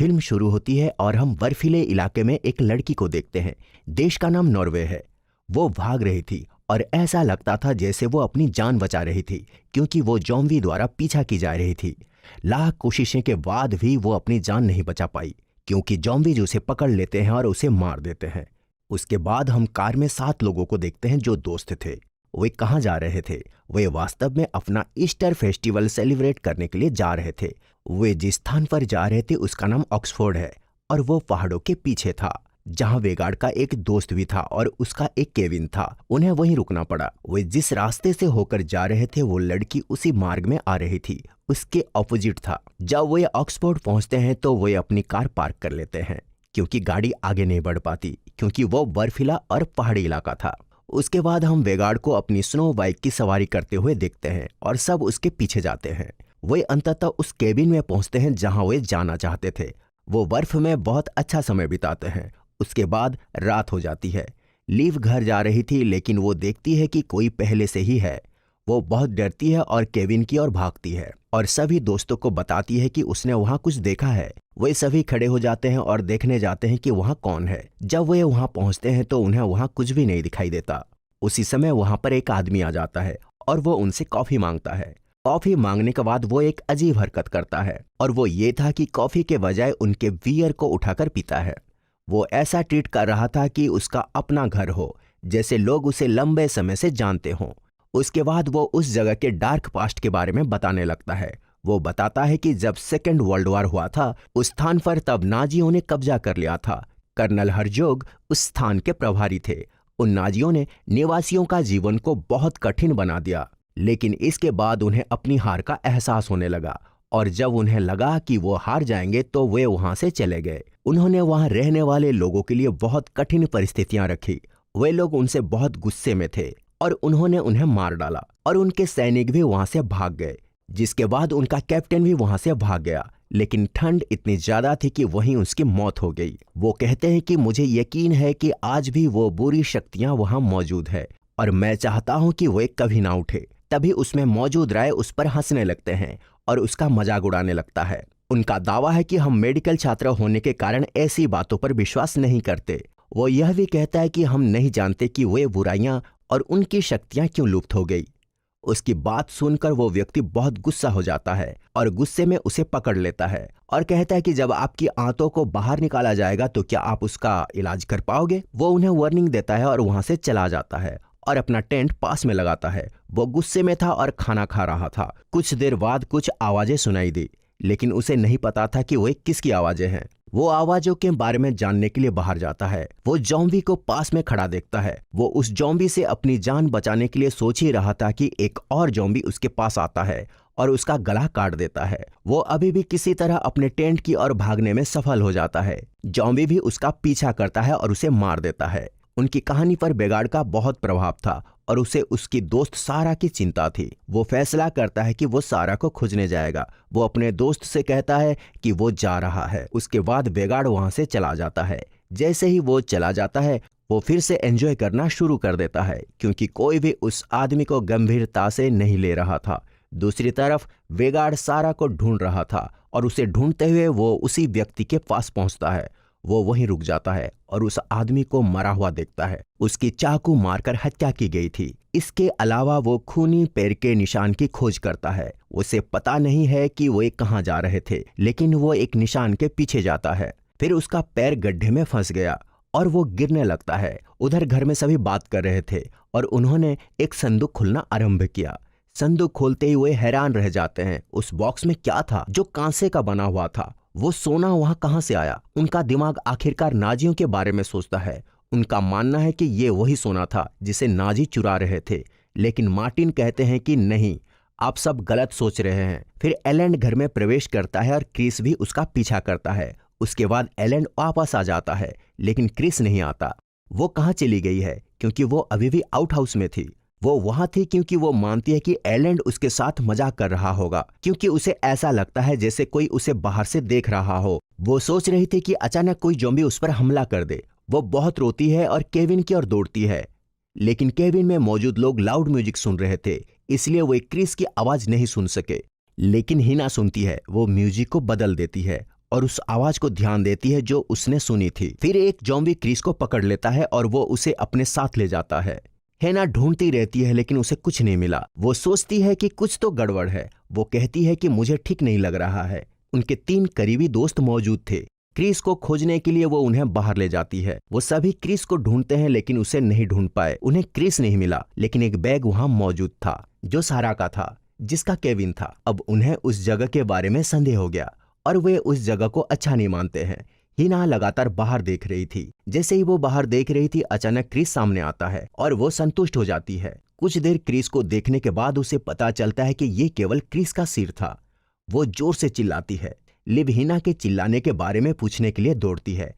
Film शुरू होती है और हम बर्फीले इलाके में एक लड़की को देखते हैं। देश का नाम नॉर्वे है। वो भाग रही थी और ऐसा लगता था जैसे वो अपनी जान बचा रही थी, क्योंकि वो ज़ॉम्बी द्वारा पीछा की जा रही थी। लाख कोशिशें के बाद भी वो अपनी जान नहीं बचा पाई, क्योंकि ज़ॉम्बीज उसे पकड़ लेते हैं और उसे मार देते हैं। उसके बाद हम कार में 7 लोगों को देखते हैं जो दोस्त थे। वे कहाँ जा रहे थे? वे वास्तव में अपना ईस्टर फेस्टिवल सेलिब्रेट करने के लिए जा रहे थे। वे जिस स्थान पर जा रहे थे उसका नाम ऑक्सफोर्ड है और वो पहाड़ों के पीछे था, जहां वेगार्ड का एक दोस्त भी था और उसका एक केविन था। उन्हें वहीं रुकना पड़ा। वे जिस रास्ते से होकर जा रहे थे वो लड़की उसी मार्ग में आ रही थी, उसके ऑपोजिट था। जब वे ऑक्सफोर्ड पहुंचते हैं तो वे अपनी कार पार्क कर लेते हैं, क्योंकि गाड़ी आगे नहीं बढ़ पाती, क्योंकि वो बर्फीला और पहाड़ी इलाका था। उसके बाद हम वेगार्ड को अपनी स्नो बाइक की सवारी करते हुए देखते हैं और सब उसके पीछे जाते हैं। वे अंततः उस केबिन में पहुंचते हैं जहां वे जाना चाहते थे। वो बर्फ में बहुत अच्छा समय बिताते हैं। उसके बाद रात हो जाती है। लीव घर जा रही थी, लेकिन वो देखती है कि कोई पहले से ही है। वो बहुत डरती है और केविन की ओर भागती है और सभी दोस्तों को बताती है कि उसने वहां कुछ देखा है। वे सभी खड़े हो जाते हैं और देखने जाते हैं कि वहां कौन है। जब वे वहां पहुंचते हैं तो उन्हें वहां कुछ भी नहीं दिखाई देता। उसी समय वहां पर एक आदमी आ जाता है और वो उनसे कॉफी मांगता है। कॉफी मांगने के बाद वो एक अजीब हरकत करता है, और वो ये था कि कॉफी के बजाय उनके बियर को उठाकर पीता है। वो ऐसा ट्रीट कर रहा था कि उसका अपना घर हो, जैसे लोग उसे लंबे समय से जानते हों। उसके बाद वो उस जगह के डार्क पास्ट के बारे में बताने लगता है। वो बताता है कि जब सेकेंड वर्ल्ड वॉर हुआ था उस स्थान पर, तब नाजियों ने कब्जा कर लिया था। कर्नल हर्जोग उस स्थान के प्रभारी थे। उन नाजियों ने निवासियों का जीवन को बहुत कठिन बना दिया, लेकिन इसके बाद उन्हें अपनी हार का एहसास होने लगा, और जब उन्हें लगा कि वो हार जाएंगे तो वे वहां से चले गए। उन्होंने वहां रहने वाले लोगों के लिए बहुत कठिन परिस्थितियां रखी। वे लोग उनसे बहुत गुस्से में थे और उन्होंने उन्हें मार डाला, और उनके सैनिक भी वहां से भाग गए, जिसके बाद उनका कैप्टन भी वहां से भाग गया। लेकिन ठंड इतनी ज्यादा थी कि वहीं उसकी मौत हो गई। वो कहते हैं कि मुझे यकीन है कि आज भी वो बुरी शक्तियां वहां मौजूद है, और मैं चाहता हूं कि वो कभी ना उठे। तभी उसमें मौजूद राय उस पर हंसने लगते हैं और उसका मजाक उड़ाने लगता है। उनका दावा है कि हम मेडिकल छात्र होने के कारण ऐसी बातों पर विश्वास नहीं करते। वो यह भी कहता है कि हम नहीं जानते कि वे बुराइयां और उनकी शक्तियां क्यों लुप्त हो गई। उसकी बात सुनकर वो व्यक्ति बहुत गुस्सा हो जाता है और गुस्से में उसे पकड़ लेता है और कहता है कि जब आपकी आंतों को बाहर निकाला जाएगा तो क्या आप उसका इलाज कर पाओगे। वो उन्हें वार्निंग देता है और वहां से चला जाता है और अपना टेंट पास में लगाता है। वो गुस्से में था और खाना खा रहा था। कुछ देर बाद कुछ आवाजें सुनाई दी, लेकिन उसे नहीं पता था कि वे किसकी आवाजें हैं। वो आवाजों के बारे में जानने के लिए बाहर जाता है। वो ज़ॉम्बी को पास में खड़ा देखता है। वो उस ज़ॉम्बी से अपनी जान बचाने के लिए सोच ही रहा था कि एक और ज़ॉम्बी उसके पास आता है और उसका गला काट देता है। वो अभी भी किसी तरह अपने टेंट की ओर भागने में सफल हो जाता है। ज़ॉम्बी भी उसका पीछा करता है और उसे मार देता है। उनकी कहानी पर वेगार्ड का बहुत प्रभाव था और उसे उसकी दोस्त सारा की चिंता थी। वो फैसला करता है कि वो सारा को खोजने जाएगा। वो अपने दोस्त से कहता है कि वो जा रहा है। उसके बाद वेगार्ड वहां से चला जाता है। जैसे ही वो चला जाता है वो फिर से एंजॉय करना शुरू कर देता है, क्योंकि कोई भी उस आदमी को गंभीरता से नहीं ले रहा था। दूसरी तरफ वेगार्ड सारा को ढूंढ रहा था और उसे ढूंढते हुए वो उसी व्यक्ति के पास पहुंचता है। वो वहीं रुक जाता है और उस आदमी को मरा हुआ देखता है। उसकी चाकू मारकर हत्या की गई थी। इसके अलावा वो खूनी पैर के निशान की खोज करता है। उसे पता नहीं है कि वो कहाँ जा रहे थे, लेकिन वो एक निशान के पीछे जाता है। फिर उसका पैर गड्ढे में फंस गया और वो गिरने लगता है। उधर घर में सभी बात कर रहे थे और उन्होंने एक संदूक खोलना आरंभ किया। संदूक खोलते ही वे हैरान रह जाते हैं। उस बॉक्स में क्या था जो कांसे का बना हुआ था? वो सोना वहां कहां से आया? उनका दिमाग आखिरकार नाजियों के बारे में सोचता है। उनका मानना है कि ये वही सोना था जिसे नाजी चुरा रहे थे, लेकिन मार्टिन कहते हैं कि नहीं, आप सब गलत सोच रहे हैं। फिर एलेंड घर में प्रवेश करता है और क्रिस भी उसका पीछा करता है। उसके बाद एलेंड वापस आ जाता है, लेकिन क्रिस नहीं आता। वो कहाँ चली गई है? क्योंकि वो अभी भी आउट हाउस में थी। वो वहां थी क्योंकि वो मानती है कि एलेंड उसके साथ मजाक कर रहा होगा, क्योंकि उसे ऐसा लगता है जैसे कोई उसे बाहर से देख रहा हो। वो सोच रही थी कि अचानक कोई ज़ॉम्बी उस पर हमला कर दे। वो बहुत रोती है और केविन की ओर दौड़ती है, लेकिन केविन में मौजूद लोग लाउड म्यूजिक सुन रहे थे, इसलिए वो क्रिस की आवाज नहीं सुन सके। लेकिन हिना सुनती है। वो म्यूजिक को बदल देती है और उस आवाज को ध्यान देती है जो उसने सुनी थी। फिर एक ज़ॉम्बी क्रिस को पकड़ लेता है और वो उसे अपने साथ ले जाता है। हेना ढूंढती रहती है लेकिन उसे कुछ नहीं मिला। वो सोचती है कि कुछ तो गड़बड़ है। वो कहती है कि मुझे ठीक नहीं लग रहा है। उनके 3 करीबी दोस्त मौजूद थे। क्रिस को खोजने के लिए वो उन्हें बाहर ले जाती है। वो सभी क्रिस को ढूंढते हैं लेकिन उसे नहीं ढूंढ पाए। उन्हें क्रिस नहीं मिला, लेकिन एक बैग वहां मौजूद था जो सारा का था, जिसका केविन था। अब उन्हें उस जगह के बारे में संदेह हो गया और वे उस जगह को अच्छा नहीं मानते हैं। हिना लगातार बाहर देख रही थी। जैसे ही वो बाहर देख रही थी, अचानक क्रिस सामने आता है और वो संतुष्ट हो जाती है। कुछ देर क्रिस को देखने के बाद उसे पता चलता है कि ये केवल क्रिस का सिर था। वो जोर से चिल्लाती है। लिव हिना के चिल्लाने के बारे में पूछने के लिए दौड़ती है।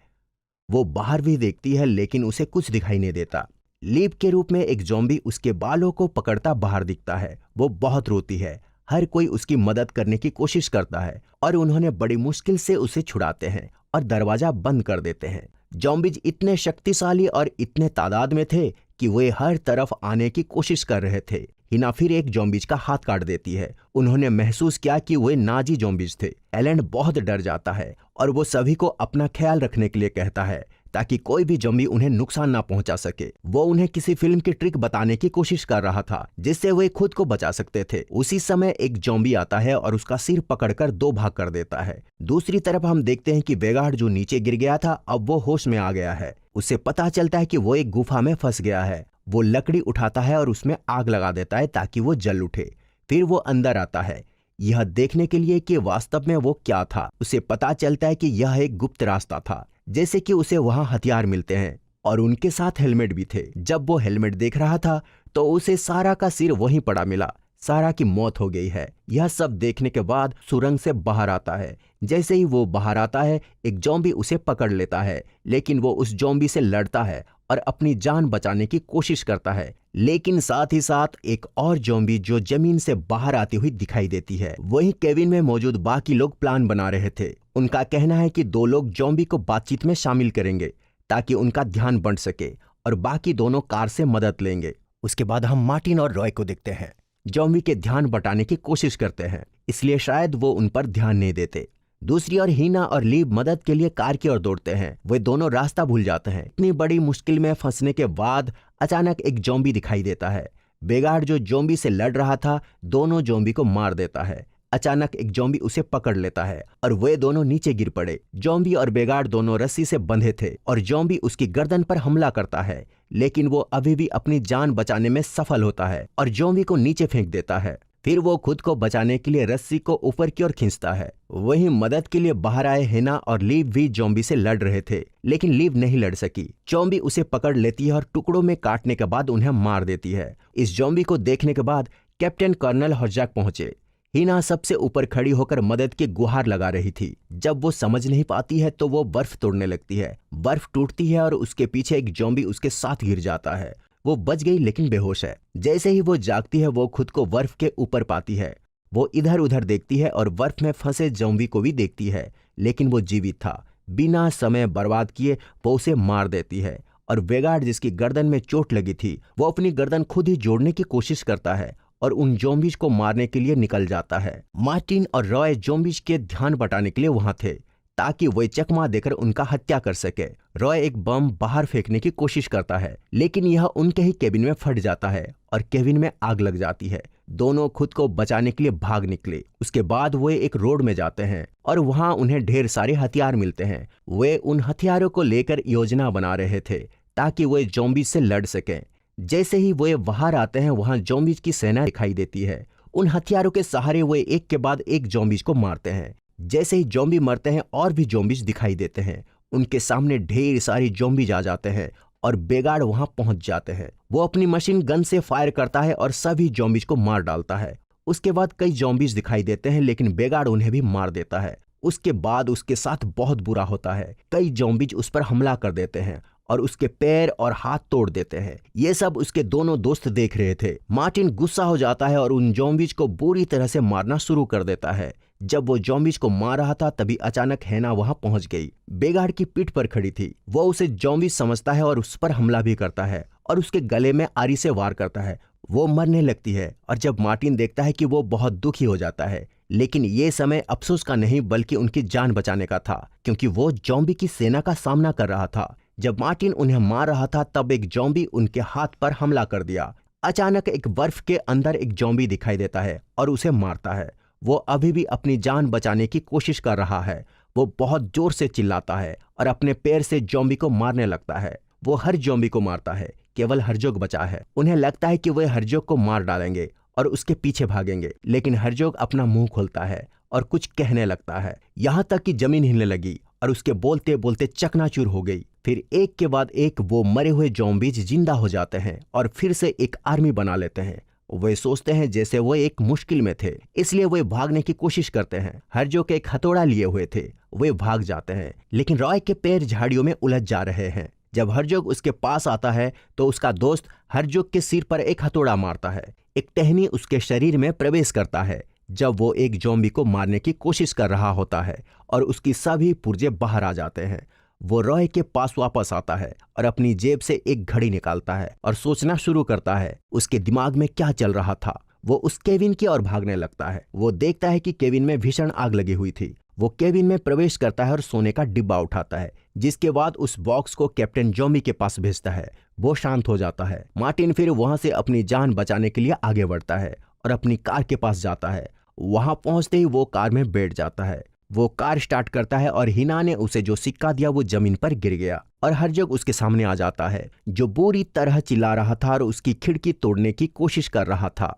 वो बाहर भी देखती है लेकिन उसे कुछ दिखाई नहीं देता। लिव के रूप में एक ज़ॉम्बी उसके बालों को पकड़ता बाहर दिखता है। वो बहुत रोती है। हर कोई उसकी मदद करने की कोशिश करता है और उन्होंने बड़ी मुश्किल से उसे छुड़ाते हैं और दरवाजा बंद कर देते हैं। ज़ॉम्बीज इतने शक्तिशाली और इतने तादाद में थे कि वे हर तरफ आने की कोशिश कर रहे थे। हिना फिर एक ज़ॉम्बीज का हाथ काट देती है। उन्होंने महसूस किया कि वे नाजी ज़ॉम्बीज थे। एलन बहुत डर जाता है और वो सभी को अपना ख्याल रखने के लिए कहता है ताकि कोई भी ज़ॉम्बी उन्हें नुकसान ना पहुंचा सके। वो उन्हें किसी फिल्म की ट्रिक बताने की कोशिश कर रहा था जिससे वे खुद को बचा सकते थे। उसी समय एक ज़ॉम्बी आता है और उसका सिर पकड़कर 2 भाग कर देता है। दूसरी तरफ हम देखते हैं कि वेगार्ड जो नीचे गिर गया था, अब वो होश में आ गया है। उसे पता चलता है कि वो एक गुफा में फंस गया है। वो लकड़ी उठाता है और उसमें आग लगा देता है ताकि वो जल उठे। फिर वो अंदर आता है, यह देखने के लिए कि वास्तव में वो क्या था। उसे पता चलता है कि यह एक गुप्त रास्ता था, जैसे कि उसे वहां हथियार मिलते हैं और उनके साथ हेलमेट भी थे। जब वो हेलमेट देख रहा था तो उसे सारा का सिर वहीं पड़ा मिला। सारा की मौत हो गई है। यह सब देखने के बाद सुरंग से बाहर आता है। जैसे ही वो बाहर आता है, एक ज़ॉम्बी उसे पकड़ लेता है, लेकिन वो उस ज़ॉम्बी से लड़ता है और अपनी जान बचाने की कोशिश करता है। लेकिन साथ ही साथ एक और ज़ॉम्बी जो जमीन से बाहर आती हुई दिखाई देती है। वहीं केविन में मौजूद बाकी लोग प्लान बना रहे थे। उनका कहना है कि 2 लोग ज़ॉम्बी को बातचीत में शामिल करेंगे ताकि उनका ध्यान बंट सके और बाकी दोनों कार से मदद लेंगे। उसके बाद हम मार्टिन और रॉय को देखते हैं। ज़ॉम्बी के ध्यान बटाने की कोशिश करते हैं, इसलिए शायद वो उन पर ध्यान नहीं देते। दूसरी ओर हिना और लीव मदद के लिए कार की ओर दौड़ते हैं। वे दोनों रास्ता भूल जाते हैं। इतनी बड़ी मुश्किल में फंसने के बाद अचानक एक ज़ॉम्बी दिखाई देता है। वेगार्ड जो ज़ॉम्बी से लड़ रहा था, दोनों ज़ॉम्बी को मार देता है। अचानक एक ज़ॉम्बी उसे पकड़ लेता है और वे दोनों नीचे गिर पड़े। ज़ॉम्बी और वेगार्ड दोनों रस्सी से बंधे थे और ज़ॉम्बी उसकी गर्दन पर हमला करता है, लेकिन वो अभी भी अपनी जान बचाने में सफल होता है और ज़ॉम्बी को नीचे फेंक देता है। फिर वो खुद को बचाने के लिए रस्सी को ऊपर की ओर खींचता है। वहीं मदद के लिए बाहर आए हिना और लीव भी ज़ॉम्बी से लड़ रहे थे, लेकिन लीव नहीं लड़ सकी। ज़ॉम्बी उसे पकड़ लेती है और टुकड़ों में काटने के बाद उन्हें मार देती है। इस ज़ॉम्बी को देखने के बाद कैप्टन कर्नल हॉजैक पहुंचे। हिना सबसे ऊपर खड़ी होकर मदद की गुहार लगा रही थी। जब वो समझ नहीं पाती है तो वो बर्फ तोड़ने लगती है। बर्फ टूटती है और उसके पीछे एक ज़ॉम्बी उसके साथ गिर जाता है। वो बच गई लेकिन बेहोश है। जैसे ही वो जागती है, वो खुद को बर्फ के ऊपर पाती है। वो इधर उधर देखती है और बर्फ में फंसे ज़ॉम्बी को भी देखती है, लेकिन वो जीवित था। बिना समय बर्बाद किए वो उसे मार देती है और वेगार्ड जिसकी गर्दन में चोट लगी थी, वो अपनी गर्दन खुद ही जोड़ने की कोशिश करता है और उन ज़ॉम्बीज को मारने के लिए निकल जाता है। मार्टिन और रॉय ज़ॉम्बीज के ध्यान बटाने के लिए वहां थे ताकि वे चकमा देकर उनका हत्या कर सके। रॉय एक बम बाहर फेंकने की कोशिश करता है, लेकिन यह उनके ही केबिन में फट जाता है और केबिन में आग लग जाती है। दोनों खुद को बचाने के लिए भाग निकले। उसके बाद वे एक रोड में जाते हैं और वहां उन्हें ढेर सारे हथियार मिलते हैं। वे उन हथियारों को लेकर योजना बना रहे थे ताकि वे ज़ॉम्बीज से लड़ सकें। जैसे ही वे बाहर आते हैं, वहां ज़ॉम्बीज की सेना दिखाई देती है। उन हथियारों के सहारे वे एक के बाद एक ज़ॉम्बीज को मारते हैं। जैसे ही ज़ॉम्बी मरते हैं, और भी ज़ॉम्बीज दिखाई देते हैं। उनके सामने ढेर सारी ज़ॉम्बीज आ जाते हैं और वेगार्ड वहां पहुंच जाते हैं। वो अपनी मशीन गन से फायर करता है और सभी ज़ॉम्बीज को मार डालता है। उसके बाद कई ज़ॉम्बीज दिखाई देते हैं, लेकिन वेगार्ड उन्हें भी मार देता है। उसके बाद उसके साथ बहुत बुरा होता है। कई ज़ॉम्बीज उस पर हमला कर देते हैं और उसके पैर और हाथ तोड़ देते हैं। ये सब उसके दोनों दोस्त देख रहे थे। मार्टिन गुस्सा हो जाता है और उन ज़ॉम्बीज को बुरी तरह से मारना शुरू कर देता है। जब वो ज़ॉम्बीज को मार रहा था, तभी अचानक हेना वहां पहुंच गई। वेगार्ड की पीठ पर खड़ी थी। वो उसे ज़ॉम्बी समझता है और उस पर हमला भी करता है और उसके गले में आरी से वार करता है। वो मरने लगती है और जब मार्टिन देखता है कि वो बहुत दुखी हो जाता है, लेकिन ये समय अफसोस का नहीं बल्कि उनकी जान बचाने का था, क्योंकि वो जॉम्बी की सेना का सामना कर रहा था। जब मार्टिन उन्हें मार रहा था तब एक जॉम्बी उनके हाथ पर हमला कर दिया। अचानक एक बर्फ के अंदर एक जॉम्बी दिखाई देता है और उसे मारता है। वो अभी भी अपनी जान बचाने की कोशिश कर रहा है। वो बहुत जोर से चिल्लाता है और अपने पैर से जॉम्बी को मारने लगता है। वो हर जॉम्बी को मारता है, केवल हर्जोग बचा है। उन्हें लगता है कि वे हर्जोग को मार डालेंगे और उसके पीछे भागेंगे, लेकिन हर्जोग अपना मुंह खोलता है और कुछ कहने लगता है, यहाँ तक कि जमीन हिलने लगी और उसके बोलते बोलते चकनाचूर हो गई। फिर एक के बाद एक वो मरे हुए जॉम्बीज जिंदा हो जाते हैं और फिर से एक आर्मी बना लेते हैं। वे सोचते हैं जैसे वो एक मुश्किल में थे, इसलिए वे भागने की कोशिश करते हैं। हर्जोग एक हथौड़ा लिए हुए थे, वे भाग जाते हैं, लेकिन रॉय के पैर झाड़ियों में उलझ जा रहे हैं। जब हर्जोग उसके पास आता है तो उसका दोस्त हर्जोग के सिर पर एक हथौड़ा मारता है। एक टहनी उसके शरीर में प्रवेश करता है जब वो एक जॉम्बी को मारने की कोशिश कर रहा होता है और उसकी सभी पुर्जे बाहर आ जाते हैं। वो रॉय के पास वापस आता है और अपनी जेब से एक घड़ी निकालता है और सोचना शुरू करता है उसके दिमाग में क्या चल रहा था। वो उस केविन की ओर भागने लगता है। वो देखता है कि केविन में भीषण आग लगी हुई थी। वो केविन में प्रवेश करता है और सोने का डिब्बा उठाता है, जिसके बाद उस बॉक्स को कैप्टन जॉम्बी के पास भेजता है। वो शांत हो जाता है। मार्टिन फिर वहां से अपनी जान बचाने के लिए आगे बढ़ता है और अपनी कार के पास जाता है। वहां पहुंचते ही वो कार में बैठ जाता है। वो कार स्टार्ट करता है और हिना ने उसे जो सिक्का दिया वो जमीन पर गिर गया और हर्जोग उसके सामने आ जाता है, जो बुरी तरह चिल्ला रहा था और उसकी खिड़की तोड़ने की कोशिश कर रहा था।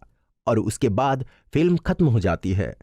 और उसके बाद फिल्म खत्म हो जाती है।